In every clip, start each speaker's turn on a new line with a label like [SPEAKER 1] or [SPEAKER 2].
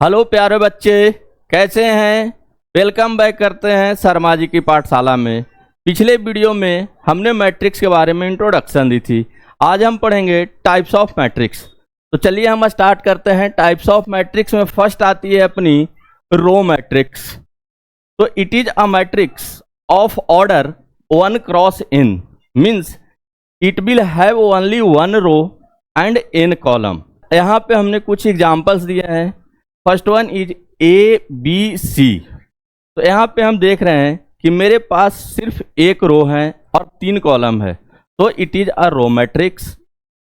[SPEAKER 1] Hello प्यारे बच्चे, कैसे हैं। वेलकम बैक करते हैं शर्मा जी की पाठशाला में। पिछले वीडियो में हमने मैट्रिक्स के बारे में इंट्रोडक्शन दी थी। आज हम पढ़ेंगे टाइप्स ऑफ मैट्रिक्स। तो चलिए हम स्टार्ट करते हैं। टाइप्स ऑफ मैट्रिक्स में फर्स्ट आती है अपनी रो मैट्रिक्स। तो it is a matrix of order 1 cross n, means it will have only 1 row and n column. यहाँ पे हमने कुछ एग्जाम्पल्स दिए हैं। First one is ABC। तो यहाँ पे हम देख रहे हैं कि मेरे पास सिर्फ एक रो है और 3 कॉलम है, तो it is a row matrix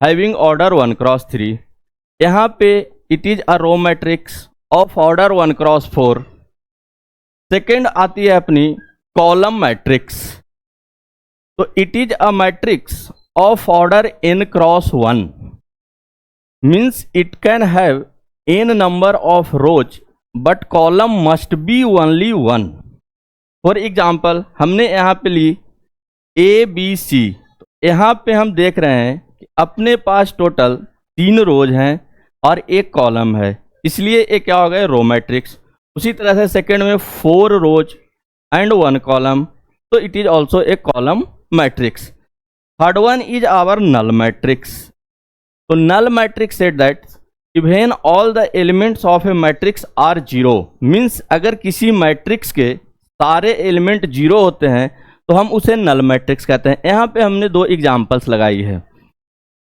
[SPEAKER 1] having order 1 cross 3। यहाँ पे it is a row matrix of order 1 cross 4। Second आती है अपनी कॉलम मैट्रिक्स। तो it is a matrix of order n cross 1, means it can have n number of rows but column must be only 1। For example हमने यहाँ पे ली ABC। तो यहाँ पे हम देख रहे हैं कि अपने पास टोटल 3 रोज हैं और एक कॉलम है, इसलिए ये क्या हो गया, रो मैट्रिक्स। उसी तरह से सेकंड में 4 रोज एंड 1 कॉलम, तो it is also a column matrix. Third one is our null matrix. तो null matrix said that when all the elements of a matrix are 0, means अगर किसी matrix के सारे एलिमेंट 0 होते हैं तो हम उसे नल मैट्रिक्स कहते हैं। यहाँ पे हमने 2 एग्जांपल्स लगाई है।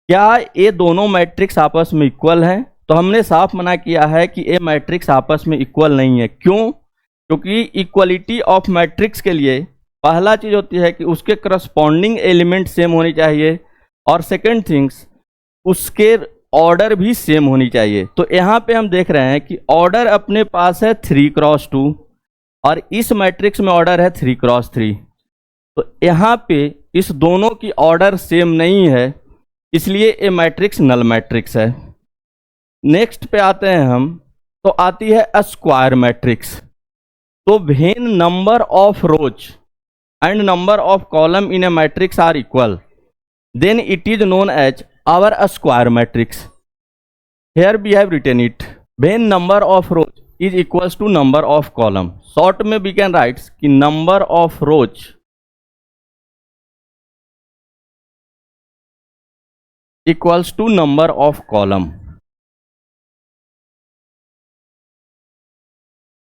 [SPEAKER 1] क्या ये दोनों मैट्रिक्स आपस में इक्वल हैं? तो हमने साफ मना किया है कि ये मैट्रिक्स आपस में इक्वल नहीं है। क्यों? क्योंकि इक्वलिटी ऑफ मैट्रिक्स के लिए पहला चीज़ होती है कि उसके करस्पॉन्डिंग एलिमेंट सेम होनी चाहिए, और सेकेंड थिंग्स उसके ऑर्डर भी सेम होनी चाहिए। तो यहाँ पे हम देख रहे हैं कि ऑर्डर अपने पास है 3 क्रॉस 2 और इस मैट्रिक्स में ऑर्डर है 3 क्रॉस 3। तो यहाँ पे इस दोनों की ऑर्डर सेम नहीं है, इसलिए ये मैट्रिक्स नल मैट्रिक्स है। नेक्स्ट पे आते हैं हम, तो आती है स्क्वायर मैट्रिक्स। तो when number of rows and number of column in a matrix are equal, then it is known as our a square matrix. Here we have written it when number of rows is equals to number of column. Short में we can write कि number of rows equals to number of column,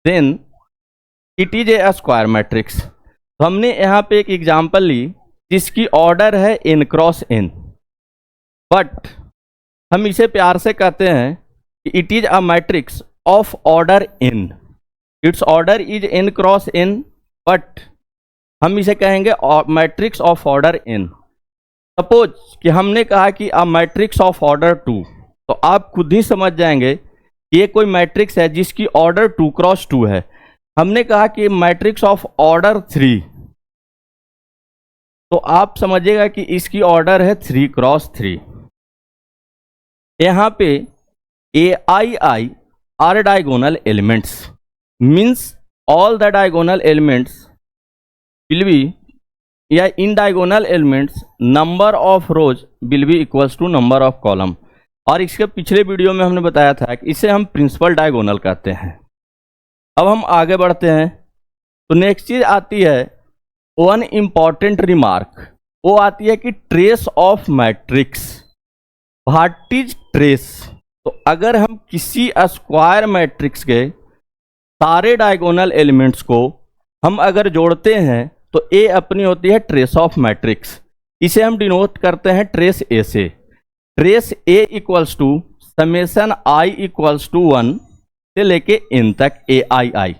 [SPEAKER 1] then it is a square matrix। तो हमने यहाँ पे एक example ली जिसकी order है n cross n, but हम इसे प्यार से कहते हैं कि it is a matrix of order n। It's order is n cross n, but हम इसे कहेंगे matrix of order n। Suppose कि हमने कहा कि अ मैट्रिक्स ऑफ ऑर्डर 2, तो आप खुद ही समझ जाएंगे कि ये कोई मैट्रिक्स है जिसकी ऑर्डर 2 क्रॉस 2 है। हमने कहा कि मैट्रिक्स ऑफ ऑर्डर 3, तो आप समझिएगा कि इसकी ऑर्डर है 3 क्रॉस 3। यहाँ पे AII are diagonal elements, means all the diagonal elements will be, या in diagonal elements number of rows will be equals to number of column. और इसके पिछले वीडियो में हमने बताया था कि इसे हम प्रिंसिपल डायगोनल कहते हैं। अब हम आगे बढ़ते हैं। तो नेक्स्ट चीज आती है वन इम्पॉर्टेंट रिमार्क, वो आती है कि trace of matrix. What is trace? तो अगर हम किसी स्क्वायर मैट्रिक्स के सारे डायगोनल एलिमेंट्स को हम अगर जोड़ते हैं तो ए अपनी होती है ट्रेस ऑफ मैट्रिक्स। इसे हम डिनोट करते हैं ट्रेस ए से। Trace A equals to summation i equals to 1 से लेके n तक AII।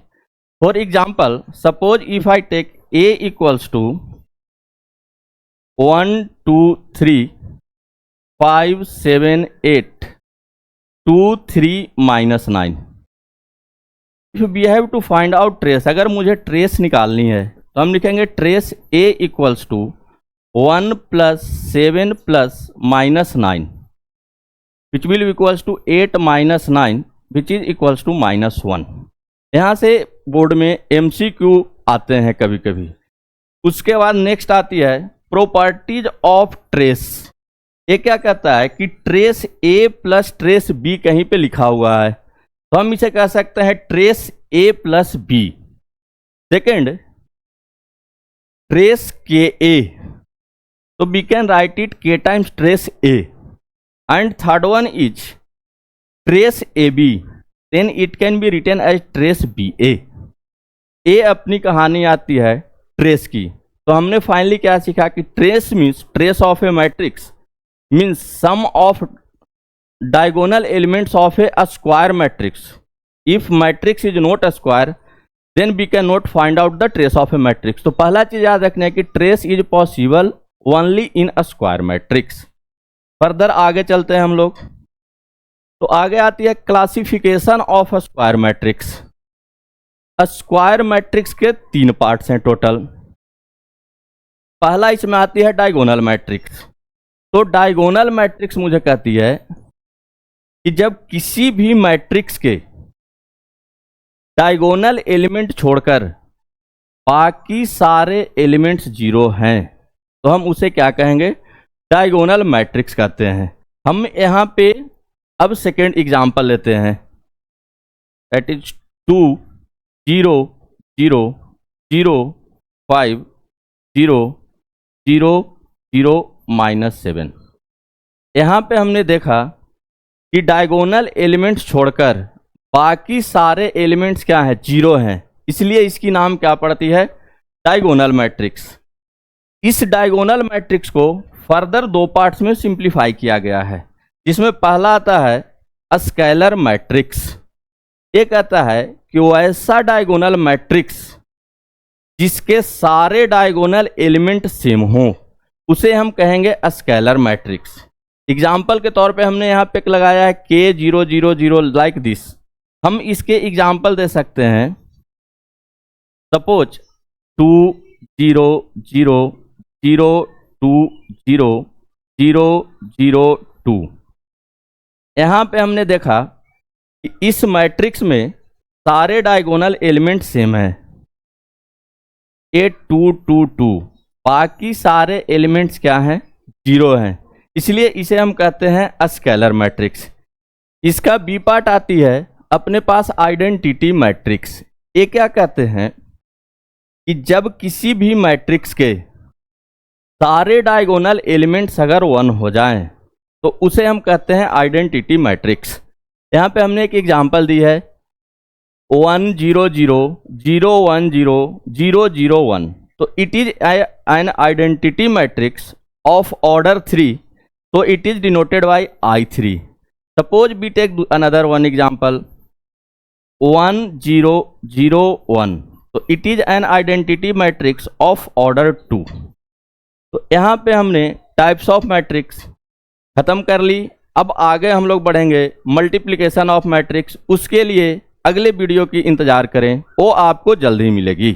[SPEAKER 1] For example suppose if I take A equals to 1 2 3 5 7 8 2 3 -9। If we have to find out trace, अगर मुझे ट्रेस निकालनी है तो हम लिखेंगे trace A equals to 1 + 7 + -9 which will equals to 8 - 9 which is equals to -1। यहाँ से बोर्ड में MCQ आते हैं कभी कभी। उसके बाद नेक्स्ट आती है प्रॉपर्टीज ऑफ ट्रेस। ये क्या कहता है कि trace A plus trace B कहीं पे लिखा हुआ है, तो हम इसे कह सकते हैं trace A plus B. Second, trace k A, तो we can write it k times trace A. And third one is trace A B, then it can be written as trace B A. ए अपनी कहानी आती है trace की। तो हमने finally क्या सीखा कि trace means trace of a matrix means sum of diagonal elements of a square matrix. If matrix is not a square then we can not find out the trace of a matrix. तो पहला चीज याद रखना है कि trace is possible only in a square matrix. Further आगे चलते हैं हम लोग। तो आगे आती है classification of a square matrix. Square matrix के 3 पार्ट्स हैं टोटल। पहला इसमें आती है डायगोनल मैट्रिक्स। तो डायगोनल मैट्रिक्स मुझे कहती है कि जब किसी भी मैट्रिक्स के डायगोनल एलिमेंट छोड़कर बाकी सारे एलिमेंट्स 0 हैं तो हम उसे क्या कहेंगे, डायगोनल मैट्रिक्स कहते हैं। हम यहाँ पे अब सेकेंड एग्जाम्पल लेते हैं, दैट इज 2 0 0 0 5 0 0 0 -7। यहाँ पे हमने देखा कि डायगोनल एलिमेंट्स छोड़कर बाकी सारे एलिमेंट्स क्या हैं, 0 हैं, इसलिए इसकी नाम क्या पड़ती है, डायगोनल मैट्रिक्स। इस डायगोनल मैट्रिक्स को फर्दर 2 पार्ट्स में सिंप्लीफाई किया गया है, जिसमें पहला आता है स्केलर मैट्रिक्स। ये कहता है कि वैसा डायगोनल मैट्रिक्स जिसके सारे डायगोनल एलिमेंट सेम हो उसे हम कहेंगे स्केलर मैट्रिक्स। एग्जाम्पल के तौर पे हमने यहाँ पे लगाया है K0 0 0 लाइक दिस। हम इसके एग्जाम्पल दे सकते हैं, सपोज 2 0 0 0 2 0 0 0 2। यहाँ पे हमने देखा कि इस मैट्रिक्स में सारे डायगोनल एलिमेंट सेम हैं, 8 2 2 2, बाकी सारे एलिमेंट्स क्या हैं, 0 हैं, इसलिए इसे हम कहते हैं स्केलर मैट्रिक्स। इसका बी पार्ट आती है अपने पास आइडेंटिटी मैट्रिक्स। ये क्या कहते हैं कि जब किसी भी मैट्रिक्स के सारे डायगोनल एलिमेंट्स अगर 1 हो जाएं तो उसे हम कहते हैं आइडेंटिटी मैट्रिक्स। यहाँ पे हमने एक एग्जांपल दी है 1 0 0 0 1 0 0 0 1। तो it is an identity matrix of order 3, so it is denoted by I3. Suppose we take another one example 1 0 0 1, so it is an identity matrix of order 2। तो यहाँ पे हमने टाइप्स ऑफ मैट्रिक्स खत्म कर ली। अब आगे हम लोग बढ़ेंगे मल्टीप्लिकेशन ऑफ मैट्रिक्स। उसके लिए अगले वीडियो की इंतजार करें, वो आपको जल्द ही मिलेगी।